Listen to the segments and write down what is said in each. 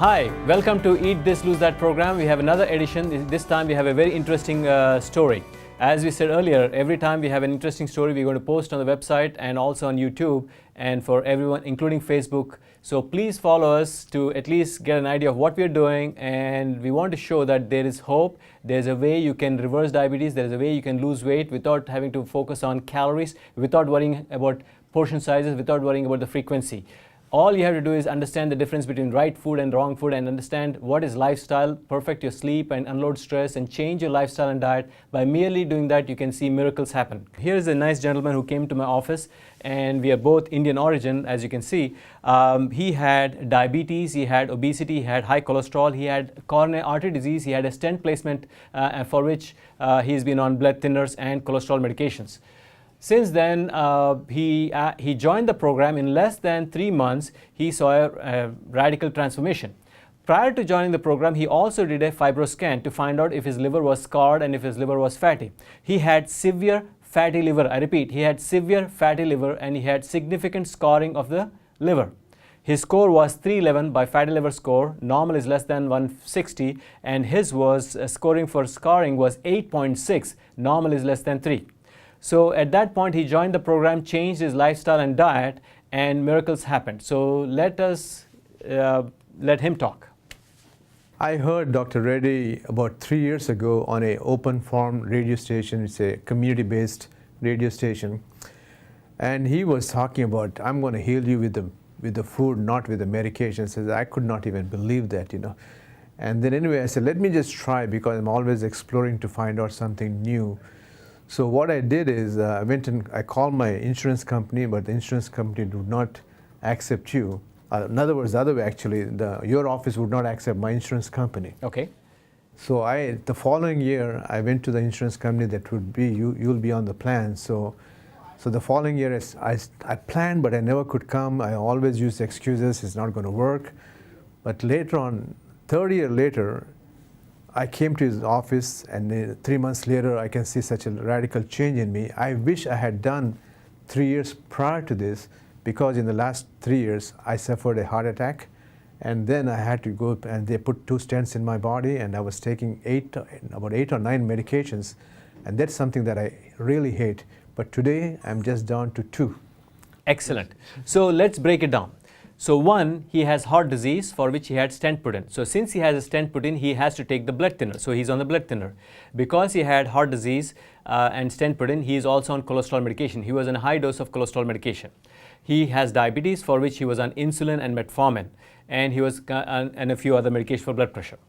Hi, welcome to Eat This, Lose That program. We have another edition. This time we have a very interesting story. As we said earlier, every time we have an interesting story, we're going to post on the website and also on YouTube and for everyone, including Facebook. So please follow us to at least get an idea of what we're doing. And we want to show that there is hope. There's a way you can reverse diabetes. There's a way you can lose weight without having to focus on calories, without worrying about portion sizes, without worrying about the frequency. All you have to do is understand the difference between right food and wrong food and understand what is lifestyle, perfect your sleep and unload stress and change your lifestyle and diet. By merely doing that, you can see miracles happen. Here is a nice gentleman who came to my office and we are both Indian origin, as you can see. He had diabetes, he had obesity, he had high cholesterol, he had coronary artery disease, he had a stent placement for which he's been on blood thinners and cholesterol medications. Since then, he joined the program. In less than 3 months, he saw a radical transformation. Prior to joining the program, he also did a fibroscan to find out if his liver was scarred and if his liver was fatty. He had severe fatty liver. I repeat, he had severe fatty liver and he had significant scarring of the liver. His score was 311 by fatty liver score. Normal is less than 160 and his was scoring for scarring was 8.6. Normal is less than 3. So at that point, he joined the program, changed his lifestyle and diet, and miracles happened. So let him talk. I heard Dr. Reddy about 3 years ago on an open forum radio station. It's a community-based radio station. And he was talking about, I'm going to heal you with the food, not with the medications. I could not even believe that, And then anyway, I said, let me just try because I'm always exploring to find out something new. So what I did is I went and I called my insurance company, but the insurance company would not accept you. In other words, the other way actually, your office would not accept my insurance company. Okay. So the following year, I went to the insurance company that would be, you'll be on the plan. So the following year, I planned, but I never could come. I always used excuses, it's not going to work. But later on, third year later, I came to his office and 3 months later I can see such a radical change in me. I wish I had done 3 years prior to this because in the last 3 years I suffered a heart attack and then I had to go and they put 2 stents in my body and I was taking about 8 or 9 medications and that's something that I really hate. But today I'm just down to 2. Excellent. So let's break it down. So one, he has heart disease for which he had stent put in. So since he has a stent put in, he has to take the blood thinner. So he's on the blood thinner. Because he had heart disease and stent put in, he is also on cholesterol medication. He was on a high dose of cholesterol medication. He has diabetes for which he was on insulin and metformin. And he was on a few other medications for blood pressure.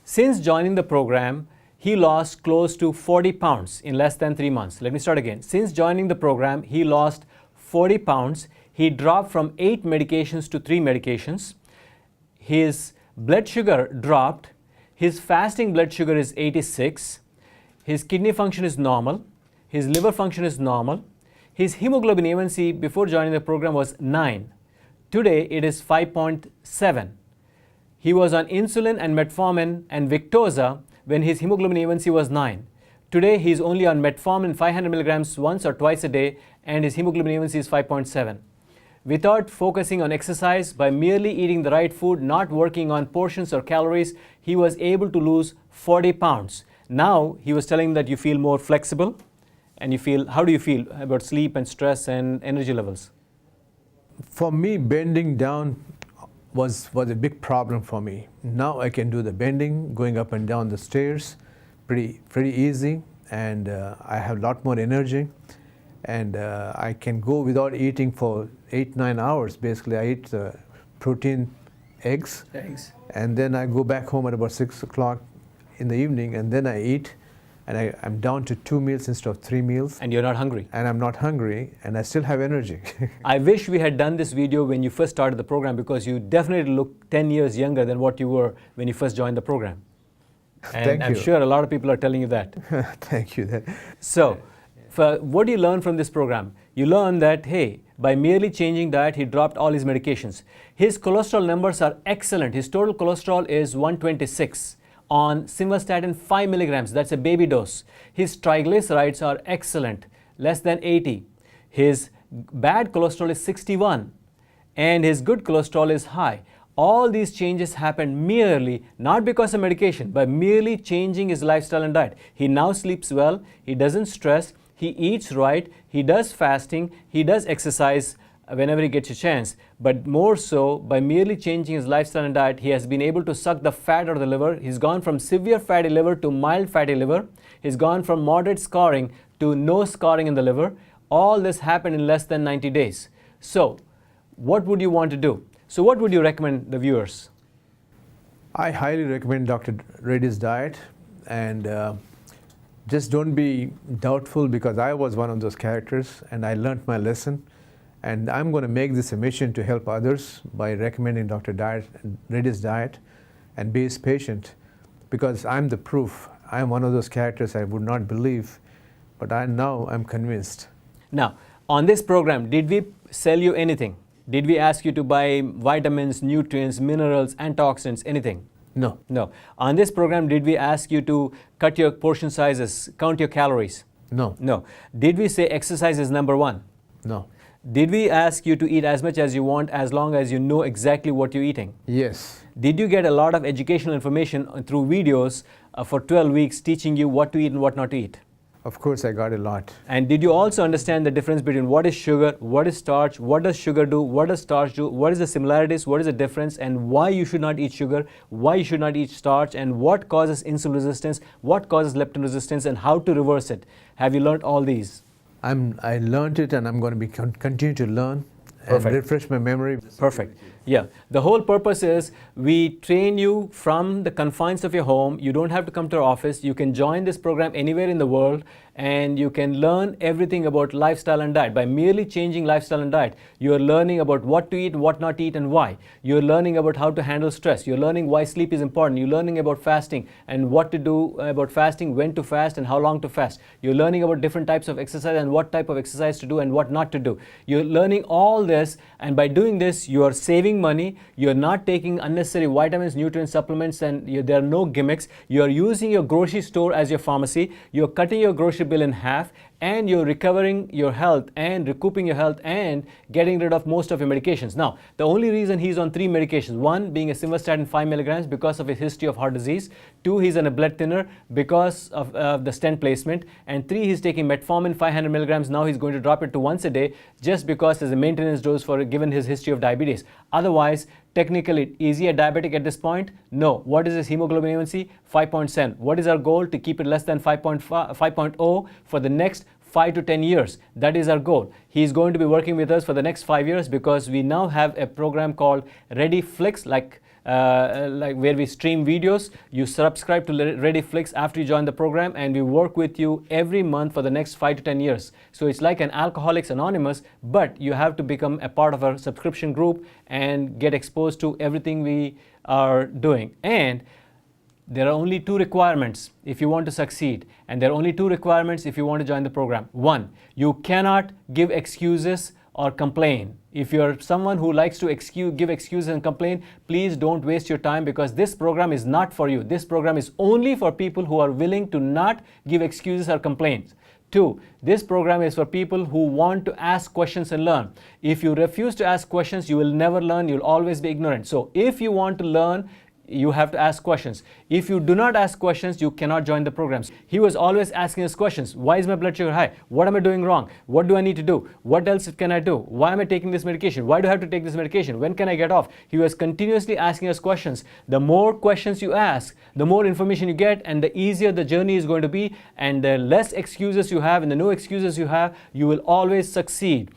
Since joining the program, he lost close to 40 pounds in less than 3 months. Let me start again. Since joining the program, he lost 40 pounds. He dropped from 8 medications to 3 medications. His blood sugar dropped. His fasting blood sugar is 86. His kidney function is normal. His liver function is normal. His hemoglobin A1C before joining the program was 9. Today it is 5.7. He was on insulin and metformin and Victoza when his hemoglobin A1C was 9. Today he is only on metformin 500 milligrams once or twice a day and his hemoglobin A1C is 5.7. Without focusing on exercise, by merely eating the right food, not working on portions or calories, he was able to lose 40 pounds. Now, he was telling that you feel more flexible and how do you feel about sleep and stress and energy levels? For me, bending down was a big problem for me. Now I can do the bending, going up and down the stairs, pretty easy, and I have a lot more energy. And I can go without eating for 8-9 hours. Basically, I eat protein eggs, and then I go back home at about 6 o'clock in the evening, and then I eat, and I'm down to 2 meals instead of 3 meals. And you're not hungry. And I'm not hungry, and I still have energy. I wish we had done this video when you first started the program because you definitely look 10 years younger than what you were when you first joined the program. And Thank you. I'm sure a lot of people are telling you that. Thank you. So, what do you learn from this program? You learn that, hey, by merely changing diet, he dropped all his medications. His cholesterol numbers are excellent. His total cholesterol is 126 on simvastatin 5 milligrams. That's a baby dose. His triglycerides are excellent, less than 80. His bad cholesterol is 61 and his good cholesterol is high. All these changes happened merely, not because of medication, but merely changing his lifestyle and diet. He now sleeps well, he doesn't stress, he eats right, he does fasting, he does exercise whenever he gets a chance. But more so, by merely changing his lifestyle and diet, he has been able to suck the fat out of the liver. He's gone from severe fatty liver to mild fatty liver. He's gone from moderate scarring to no scarring in the liver. All this happened in less than 90 days. So, what would you want to do? So what would you recommend the viewers? I highly recommend Dr. Reddy's diet, and just don't be doubtful, because I was one of those characters and I learned my lesson, and I'm going to make this a mission to help others by recommending Dr. Reddy's diet and be his patient, because I'm the proof. I'm one of those characters I would not believe, but now I'm convinced. Now, on this program, did we sell you anything? Did we ask you to buy vitamins, nutrients, minerals, antioxidants, anything? No. No. On this program, did we ask you to cut your portion sizes, count your calories? No. No. Did we say exercise is number one? No. Did we ask you to eat as much as you want as long as you know exactly what you're eating? Yes. Did you get a lot of educational information through videos for 12 weeks teaching you what to eat and what not to eat? Of course, I got a lot. And did you also understand the difference between what is sugar, what is starch, what does sugar do, what does starch do, what is the similarities, what is the difference, and why you should not eat sugar, why you should not eat starch, and what causes insulin resistance, what causes leptin resistance, and how to reverse it? Have you learned all these? I learned it, and I'm going to be continue to learn and Perfect. refresh my memory. Perfect. Yeah. The whole purpose is we train you from the confines of your home. You don't have to come to our office. You can join this program anywhere in the world, and you can learn everything about lifestyle and diet. By merely changing lifestyle and diet, you are learning about what to eat, what not to eat, and why. You're learning about how to handle stress. You're learning why sleep is important. You're learning about fasting and what to do about fasting, when to fast, and how long to fast. You're learning about different types of exercise and what type of exercise to do and what not to do. You're learning all this, and by doing this, you are saving money. You're not taking unnecessary vitamins, nutrients, supplements, and there are no gimmicks. You're using your grocery store as your pharmacy. You're cutting your grocery bill in half, and you're recovering your health and recouping your health and getting rid of most of your medications. Now, the only reason he's on 3 medications, one being a simvastatin 5 milligrams because of his history of heart disease, 2, he's on a blood thinner because of the stent placement, and 3, he's taking metformin 500 milligrams. Now he's going to drop it to once a day just because as a maintenance dose for given his history of diabetes. Otherwise, technically, is he a diabetic at this point? No. What is his hemoglobin A1C? 5.7. What is our goal? To keep it less than 5.0 for the next 5 to 10 years. That is our goal. He is going to be working with us for the next 5 years because we now have a program called Reddy Flix, like where we stream videos. You subscribe to Reddy Flix after you join the program, and we work with you every month for the next 5 to 10 years. So it's like an Alcoholics Anonymous, but you have to become a part of our subscription group and get exposed to everything we are doing. And there are only 2 requirements if you want to succeed, and there are only 2 requirements if you want to join the program. 1, you cannot give excuses or complain. If you're someone who likes to give excuses and complain, please don't waste your time, because this program is not for you. This program is only for people who are willing to not give excuses or complaints. 2, this program is for people who want to ask questions and learn. If you refuse to ask questions, you will never learn. You'll always be ignorant. So if you want to learn, you have to ask questions. If you do not ask questions, you cannot join the programs. He was always asking us questions. Why is my blood sugar high? What am I doing wrong? What do I need to do? What else can I do? Why am I taking this medication? Why do I have to take this medication? When can I get off? He was continuously asking us questions. The more questions you ask, the more information you get, and the easier the journey is going to be, and the less excuses you have and the no excuses you have, you will always succeed.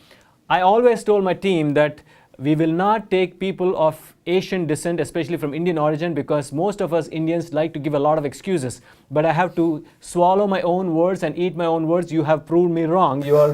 I always told my team that we will not take people of Asian descent, especially from Indian origin, because most of us Indians like to give a lot of excuses. But I have to swallow my own words and eat my own words. You have proved me wrong. You are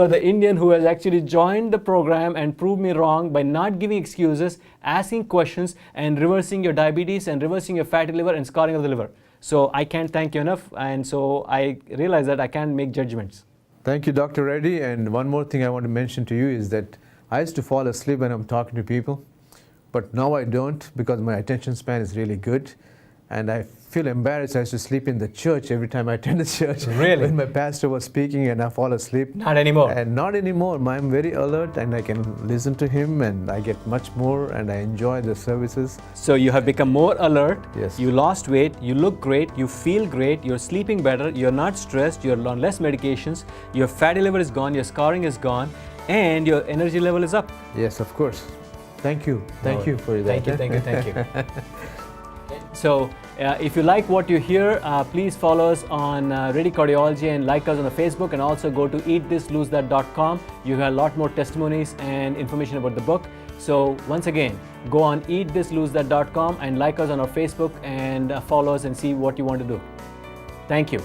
the Indian who has actually joined the program and proved me wrong by not giving excuses, asking questions, and reversing your diabetes and reversing your fatty liver and scarring of the liver. So I can't thank you enough, and so I realize that I can't make judgments. Thank you, Dr. Reddy. And one more thing I want to mention to you is that I used to fall asleep when I'm talking to people, but now I don't, because my attention span is really good. and I feel embarrassed. I used to sleep in the church every time I attended church. Really? When my pastor was speaking and I fall asleep. Not anymore. And not anymore. I'm very alert and I can listen to him and I get much more and I enjoy the services. So you have become more alert. Yes. You lost weight. You look great. You feel great. You're sleeping better. You're not stressed. You're on less medications. Your fatty liver is gone. Your scarring is gone. And your energy level is up. Yes, of course. Thank you. Thank you for that. Thank you. So, if you like what you hear, please follow us on Reddy Cardiology and like us on the Facebook, and also go to eatthislose.com. You have a lot more testimonies and information about the book. So once again, go on eatthislose.com and like us on our Facebook and follow us and see what you want to do. Thank you.